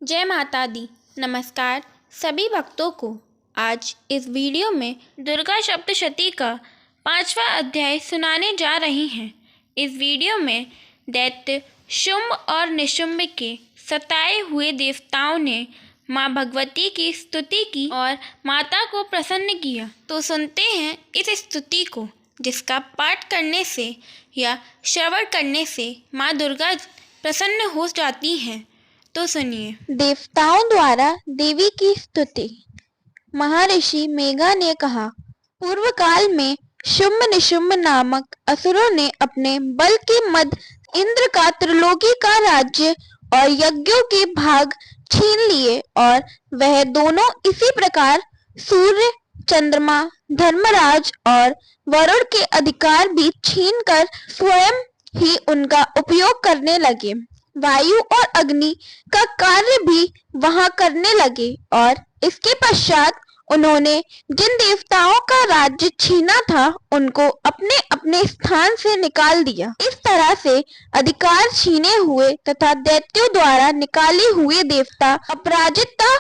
जय माता दी। नमस्कार सभी भक्तों को। आज इस वीडियो में दुर्गा सप्तशती का 5वां अध्याय सुनाने जा रही हैं। इस वीडियो में दैत्य शुंभ और निशुंभ के सताए हुए देवताओं ने माँ भगवती की स्तुति की और माता को प्रसन्न किया। तो सुनते हैं इस स्तुति को, जिसका पाठ करने से या श्रवण करने से माँ दुर्गा प्रसन्न हो जाती हैं। तो सुनिए। देवताओं द्वारा देवी की स्तुति। महर्षि मेघा ने कहा, पूर्व काल में शुंभ निशुंभ नामक असुरों ने अपने बल के मद इंद्र का त्रिलोकी का राज्य और यज्ञों के भाग छीन लिए और वह दोनों इसी प्रकार सूर्य, चंद्रमा, धर्मराज और वरुण के अधिकार भी छीनकर स्वयं ही उनका उपयोग करने लगे। वायु और अग्नि का कार्य भी वहां करने लगे और इसके पश्चात उन्होंने जिन देवताओं का राज्य छीना था उनको अपने अपने स्थान से निकाल दिया। इस तरह से अधिकार छीने हुए तथा दैत्यों द्वारा निकाले हुए देवता अपराजिता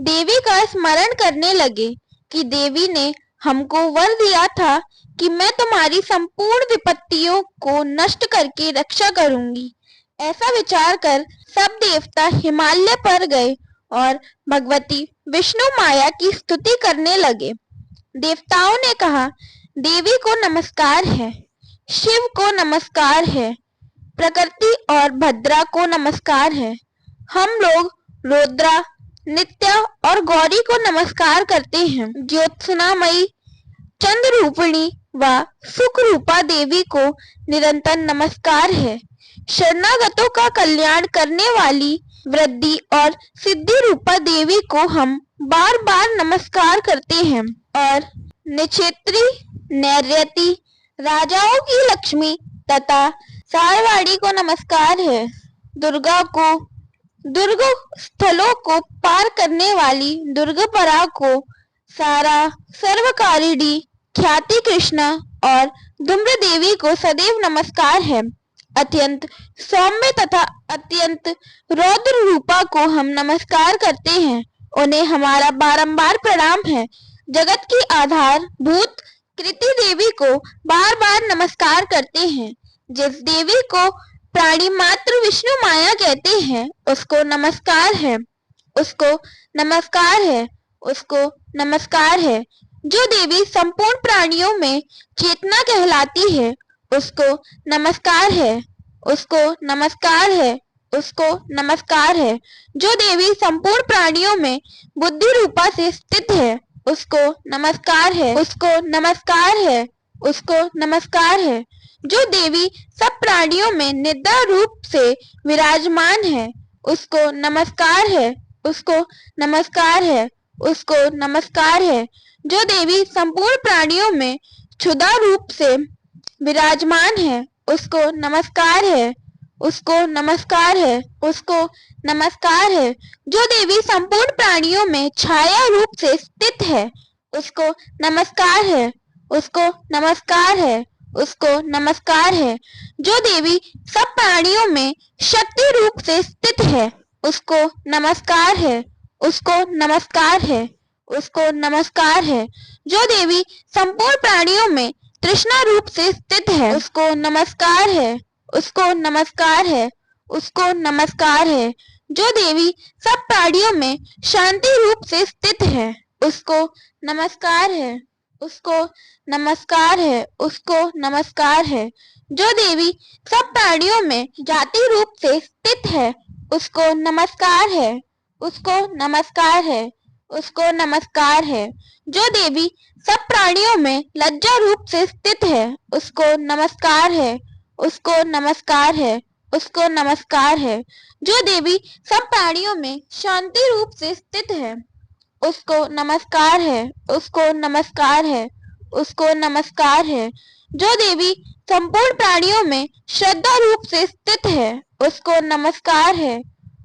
देवी का स्मरण करने लगे कि देवी ने हमको वर दिया था कि मैं तुम्हारी संपूर्ण विपत्तियों को नष्ट करके रक्षा करूंगी। ऐसा विचार कर सब देवता हिमालय पर गए और भगवती विष्णु माया की स्तुति करने लगे। देवताओं ने कहा, देवी को नमस्कार है, शिव को नमस्कार है, प्रकृति और भद्रा को नमस्कार है। हम लोग रुद्रा, नित्या और गौरी को नमस्कार करते हैं। ज्योत्सनामयी, चंद्र रूपिणी व सुख रूपा देवी को निरंतर नमस्कार है। शरणागतों का कल्याण करने वाली वृद्धि और सिद्धि रूपा देवी को हम बार बार नमस्कार करते हैं। और निक्षेत्री, नैर्यति, राजाओं की लक्ष्मी तथा सारवाड़ी को नमस्कार है। दुर्गा को, दुर्ग स्थलों को पार करने वाली दुर्गपरा को, सारा सर्वकारिणी, ख्याति कृष्णा और धूम्र देवी को सदैव नमस्कार है। अत्यंत सौम्य तथा अत्यंत रौद्र रूपा को हम नमस्कार करते हैं। उन्हें हमारा बारंबार प्रणाम है। जगत की आधार भूत कृति देवी को बार बार नमस्कार करते हैं। जिस देवी को प्राणी मात्र विष्णु माया कहते हैं उसको नमस्कार है, उसको नमस्कार है, उसको नमस्कार है। जो देवी संपूर्ण प्राणियों में चेतना कहलाती है उसको नमस्कार है, उसको नमस्कार है, उसको नमस्कार है। जो देवी संपूर्ण प्राणियों में बुद्धि रूपा से स्थित है उसको नमस्कार है, उसको नमस्कार है, उसको नमस्कार है। जो देवी सब प्राणियों में निद्रा रूप से विराजमान है उसको नमस्कार है, उसको नमस्कार है, उसको नमस्कार है। जो देवी संपूर्ण प्राणियों में क्षुधा रूप से विराजमान है उसको नमस्कार है, उसको नमस्कार है, उसको नमस्कार है। जो देवी संपूर्ण प्राणियों में छाया रूप से स्थित है उसको नमस्कार है, उसको नमस्कार है, उसको नमस्कार है। जो देवी सब प्राणियों में शक्ति रूप से स्थित है उसको नमस्कार है, उसको नमस्कार है, उसको नमस्कार है। जो देवी संपूर्ण प्राणियों में तृष्णा रूप से स्थित है उसको नमस्कार है, उसको नमस्कार है, उसको नमस्कार है। जो देवी सब प्राणियों में शांति रूप से स्थित है उसको नमस्कार है, उसको नमस्कार है, उसको नमस्कार है। जो देवी सब प्राणियों में जाति रूप से स्थित है उसको नमस्कार है, उसको नमस्कार है, उसको नमस्कार है। जो देवी सब प्राणियों में लज्जा रूप से स्थित है उसको नमस्कार है, उसको नमस्कार है, उसको नमस्कार है। जो देवी सब प्राणियों में शांति रूप से स्थित है उसको नमस्कार है, उसको नमस्कार है, उसको नमस्कार है। जो देवी संपूर्ण प्राणियों में श्रद्धा रूप से स्थित है उसको नमस्कार है,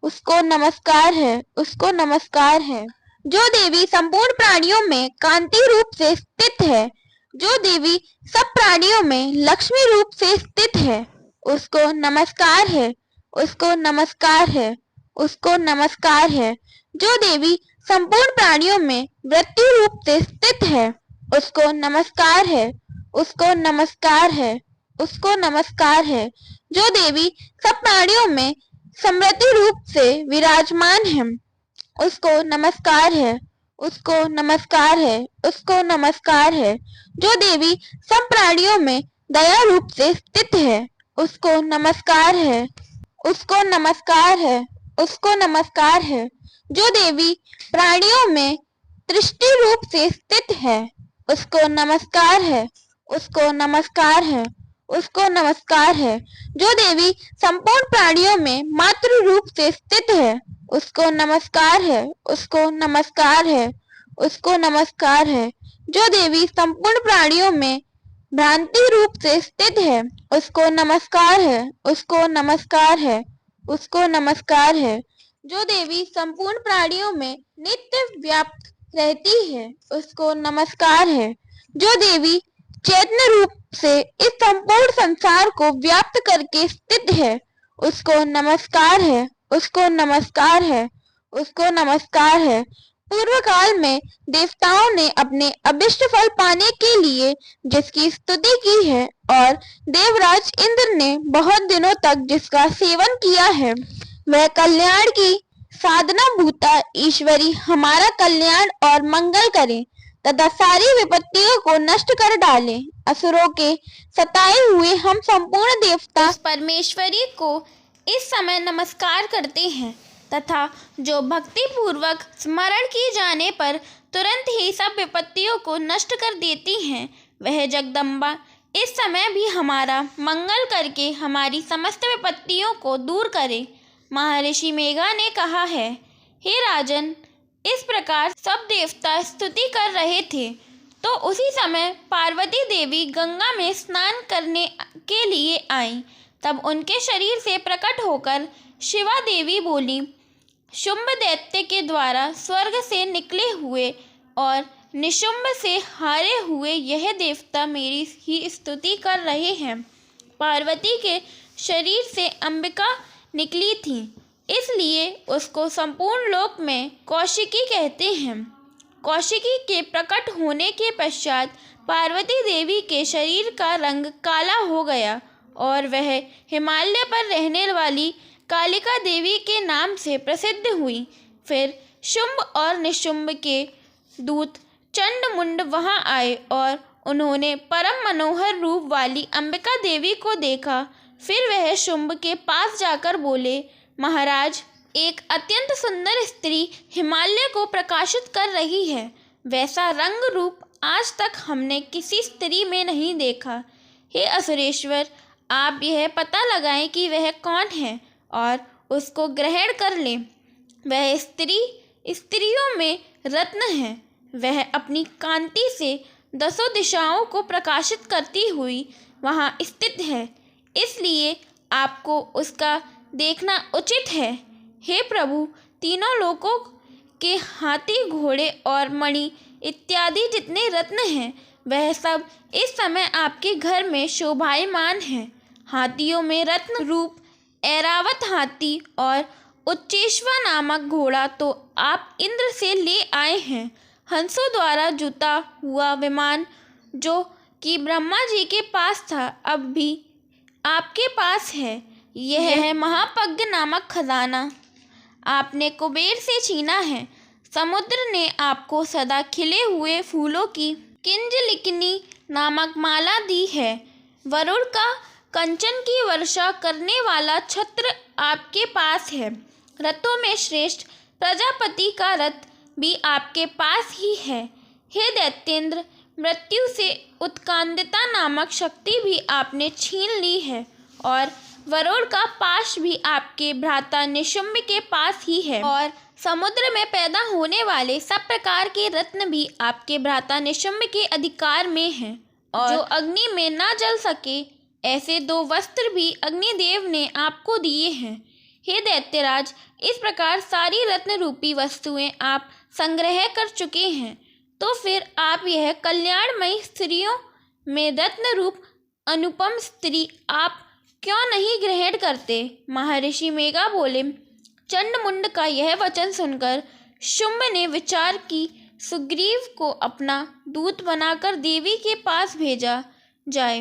उसको नमस्कार है, उसको नमस्कार है। जो देवी संपूर्ण प्राणियों में कांति रूप से स्थित है, जो देवी सब प्राणियों में लक्ष्मी रूप से स्थित है उसको नमस्कार है, उसको नमस्कार है, उसको नमस्कार है। जो देवी संपूर्ण प्राणियों में मृत्यु रूप से स्थित है, उसको नमस्कार है, उसको नमस्कार है, उसको नमस्कार है। जो देवी सब प्राणियों में समृद्धि रूप से विराजमान है, उसको नमस्कार है, उसको नमस्कार है, उसको नमस्कार है। जो देवी सब प्राणियों में दया रूप से स्थित है, उसको नमस्कार है, उसको नमस्कार है, उसको नमस्कार है। जो देवी प्राणियों में दृष्टि रूप से स्थित है, उसको नमस्कार है, उसको नमस्कार है, उसको नमस्कार है। जो देवी संपूर्ण प्राणियों में मातृ रूप से स्थित है, उसको नमस्कार है, उसको नमस्कार है, उसको नमस्कार है। जो देवी संपूर्ण प्राणियों में भ्रांति रूप से स्थित है, उसको नमस्कार है, उसको नमस्कार है, उसको नमस्कार है। जो देवी संपूर्ण प्राणियों में नित्य व्याप्त रहती है, उसको नमस्कार है। जो देवी चैतन्य रूप से इस संपूर्ण संसार को व्याप्त करके स्थित है, उसको नमस्कार है, उसको नमस्कार है, उसको नमस्कार है। पूर्व काल में देवताओं ने अपने अभिष्ट फल पाने के लिए जिसकी स्तुति की है और देवराज इंद्र ने बहुत दिनों तक जिसका सेवन किया है, वह कल्याण की साधना भूता ईश्वरी हमारा कल्याण और मंगल करे तथा सारी विपत्तियों को नष्ट कर डाले। असुरों के सताए हुए हम संपूर्ण देवता उस परमेश्वरी को इस समय नमस्कार करते हैं तथा जो भक्ति पूर्वक स्मरण किए जाने पर तुरंत ही सब विपत्तियों को नष्ट कर देती हैं, वह जगदम्बा इस समय भी हमारा मंगल करके हमारी समस्त विपत्तियों को दूर करे। महर्षि मेघा ने कहा है, हे राजन, इस प्रकार सब देवता स्तुति कर रहे थे तो उसी समय पार्वती देवी गंगा में स्नान करने के लिए आईं। तब उनके शरीर से प्रकट होकर शिवा देवी बोली, शुंभ दैत्य के द्वारा स्वर्ग से निकले हुए और निशुंभ से हारे हुए यह देवता मेरी ही स्तुति कर रहे हैं। पार्वती के शरीर से अंबिका निकली थी, इसलिए उसको संपूर्ण लोक में कौशिकी कहते हैं। कौशिकी के प्रकट होने के पश्चात पार्वती देवी के शरीर का रंग काला हो गया और वह हिमालय पर रहने वाली कालिका देवी के नाम से प्रसिद्ध हुई। फिर शुंभ और निशुंभ के दूत चंड मुंड वहां आए और उन्होंने परम मनोहर रूप वाली अंबिका देवी को देखा। फिर वह शुंभ के पास जाकर बोले, महाराज, एक अत्यंत सुंदर स्त्री हिमालय को प्रकाशित कर रही है। वैसा रंग रूप आज तक हमने किसी स्त्री में नहीं देखा। हे असुरेश्वर, आप यह पता लगाएं कि वह कौन है और उसको ग्रहण कर लें। वह स्त्री स्त्रियों में रत्न है। वह अपनी कांति से दसों दिशाओं को प्रकाशित करती हुई वहाँ स्थित है, इसलिए आपको उसका देखना उचित है। हे प्रभु, तीनों लोकों के हाथी, घोड़े और मणि इत्यादि जितने रत्न हैं, वह सब इस समय आपके घर में शोभायमान हैं। हाथियों में रत्न रूप ऐरावत हाथी और उच्चेश्वा नामक घोड़ा तो आप इंद्र से ले आए हैं। हंसों द्वारा जुता हुआ विमान जो कि ब्रह्मा जी के पास था, अब भी आपके पास है। यह है महापज्ञ नामक खजाना, आपने कुबेर से छीना है। समुद्र ने आपको सदा खिले हुए फूलों की किंजलिकनी नामक माला दी है। वरुण का कंचन की वर्षा करने वाला छत्र आपके पास है। रथों में श्रेष्ठ प्रजापति का रथ भी आपके पास ही है। हे दैत्येंद्र, मृत्यु से उत्कांदिता नामक शक्ति भी आपने छीन ली है और वरुण का पाश भी आपके भ्राता निशुंभ के पास ही है और समुद्र में पैदा होने वाले सब प्रकार के रत्न भी आपके भ्राता निशुंभ के अधिकार में हैं और जो अग्नि में ना जल सके ऐसे 2 वस्त्र भी अग्निदेव ने आपको दिए हैं। हे दैत्यराज, इस प्रकार सारी रत्न रूपी वस्तुएं आप संग्रह कर चुके हैं, तो फिर आप यह कल्याणमयी स्त्रियों में रत्न रूप अनुपम स्त्री आप क्यों नहीं ग्रहण करते? महर्षि मेघा बोले, चंडमुंड का यह वचन सुनकर शुंभ ने विचार की सुग्रीव को अपना दूत बनाकर देवी के पास भेजा जाए।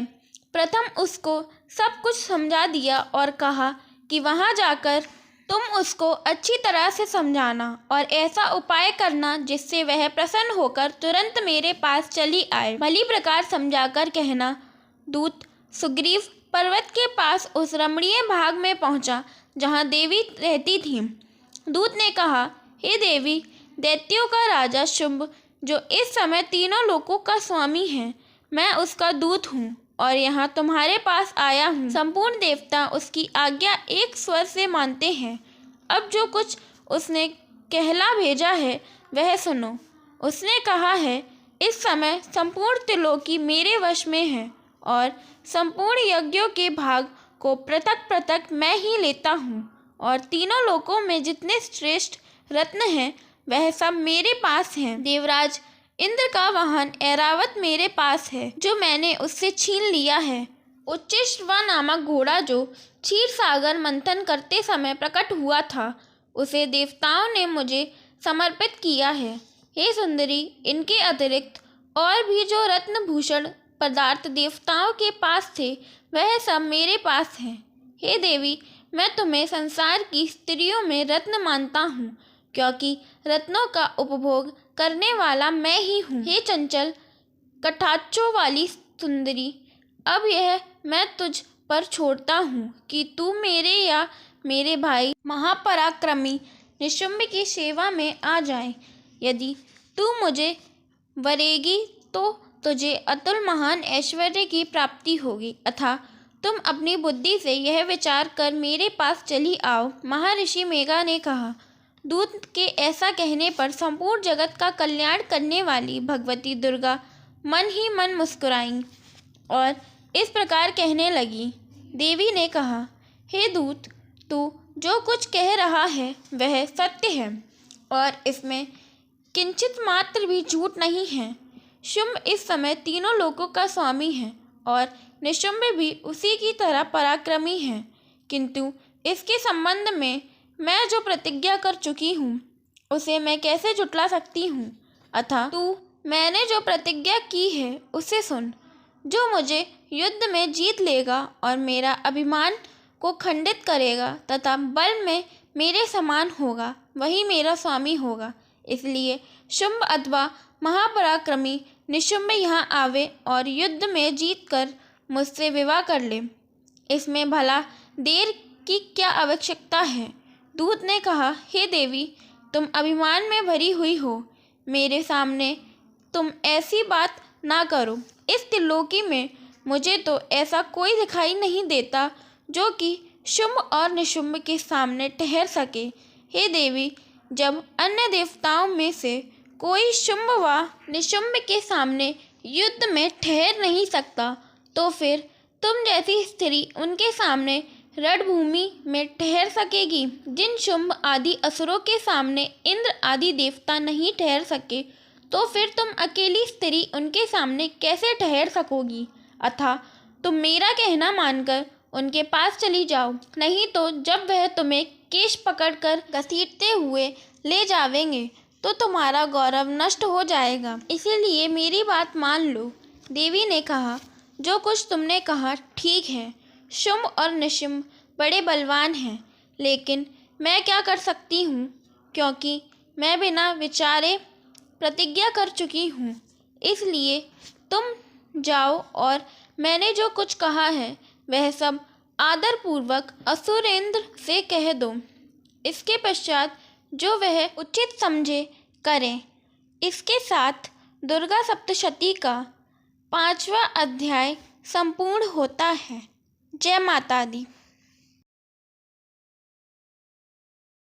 प्रथम उसको सब कुछ समझा दिया और कहा कि वहां जाकर तुम उसको अच्छी तरह से समझाना और ऐसा उपाय करना जिससे वह प्रसन्न होकर तुरंत मेरे पास चली आए। भली प्रकार समझाकर कहना। दूत सुग्रीव पर्वत के पास उस रमणीय भाग में पहुंचा जहां देवी रहती थी। दूत ने कहा, हे देवी, दैत्यों का राजा शुंभ जो इस समय तीनों लोकों का स्वामी है, मैं उसका दूत हूँ और यहाँ तुम्हारे पास आया हूँ। संपूर्ण देवता उसकी आज्ञा एक स्वर से मानते हैं। अब जो कुछ उसने कहला भेजा है वह सुनो। उसने कहा है, इस समय संपूर्ण त्रिलोकी मेरे वश में है और संपूर्ण यज्ञों के भाग को पृथक पृथक मैं ही लेता हूँ और तीनों लोकों में जितने श्रेष्ठ रत्न हैं वह सब मेरे पास हैं। देवराज इंद्र का वाहन ऐरावत मेरे पास है जो मैंने उससे छीन लिया है। उच्चैश्रवा नामक घोड़ा जो क्षीर सागर मंथन करते समय प्रकट हुआ था उसे देवताओं ने मुझे समर्पित किया है। हे सुंदरी, इनके अतिरिक्त और भी जो रत्न भूषण पदार्थ देवताओं के पास थे वह सब मेरे पास हैं। हे देवी, मैं तुम्हें संसार की स्त्रियों में रत्न मानता हूँ क्योंकि रत्नों का उपभोग करने वाला मैं ही हूँ। हे चंचल कटाक्षों वाली सुंदरी, अब यह मैं तुझ पर छोड़ता हूँ कि तू मेरे या मेरे भाई महापराक्रमी निशुंभ की सेवा में आ जाए। यदि तू मुझे वरेगी तो तुझे अतुल महान ऐश्वर्य की प्राप्ति होगी, अतः तुम अपनी बुद्धि से यह विचार कर मेरे पास चली आओ। महर्षि मेघा ने कहा। दूत के ऐसा कहने पर संपूर्ण जगत का कल्याण करने वाली भगवती दुर्गा मन ही मन मुस्कुराईं और इस प्रकार कहने लगी। देवी ने कहा, हे दूत, तू जो कुछ कह रहा है वह सत्य है और इसमें किंचित मात्र भी झूठ नहीं है। शुंभ इस समय तीनों लोकों का स्वामी है और निशुंभ भी उसी की तरह पराक्रमी है, किंतु इसके संबंध में मैं जो प्रतिज्ञा कर चुकी हूँ उसे मैं कैसे झुठला सकती हूँ। अतः तू मैंने जो प्रतिज्ञा की है उसे सुन। जो मुझे युद्ध में जीत लेगा और मेरा अभिमान को खंडित करेगा तथा बल में मेरे समान होगा वही मेरा स्वामी होगा। इसलिए शुंभ अथवा महापराक्रमी निशुंभ यहाँ आवे और युद्ध में जीतकर मुझसे विवाह कर ले। इसमें भला देर की क्या आवश्यकता है। दूत ने कहा, हे देवी, तुम अभिमान में भरी हुई हो, मेरे सामने तुम ऐसी बात ना करो। इस त्रिलोकी में मुझे तो ऐसा कोई दिखाई नहीं देता जो कि शुंभ और निशुंभ के सामने ठहर सके। हे देवी, जब अन्य देवताओं में से कोई शुंभ व निशुंभ के सामने युद्ध में ठहर नहीं सकता तो फिर तुम जैसी स्त्री उनके सामने रणभूमि में ठहर सकेगी। जिन शुंभ आदि असुरों के सामने इंद्र आदि देवता नहीं ठहर सके तो फिर तुम अकेली स्त्री उनके सामने कैसे ठहर सकोगी। अतः तुम मेरा कहना मानकर उनके पास चली जाओ, नहीं तो जब वह तुम्हें केश पकड़कर घसीटते हुए ले जावेंगे तो तुम्हारा गौरव नष्ट हो जाएगा। इसीलिए मेरी बात मान लो। देवी ने कहा, जो कुछ तुमने कहा ठीक है। शुंभ और निशुंभ बड़े बलवान हैं, लेकिन मैं क्या कर सकती हूँ क्योंकि मैं बिना विचारे प्रतिज्ञा कर चुकी हूँ। इसलिए तुम जाओ और मैंने जो कुछ कहा है वह सब आदरपूर्वक असुरेंद्र से कह दो। इसके पश्चात जो वह उचित समझे करें। इसके साथ दुर्गा सप्तशती का 5वां अध्याय संपूर्ण होता है। जय माता दी।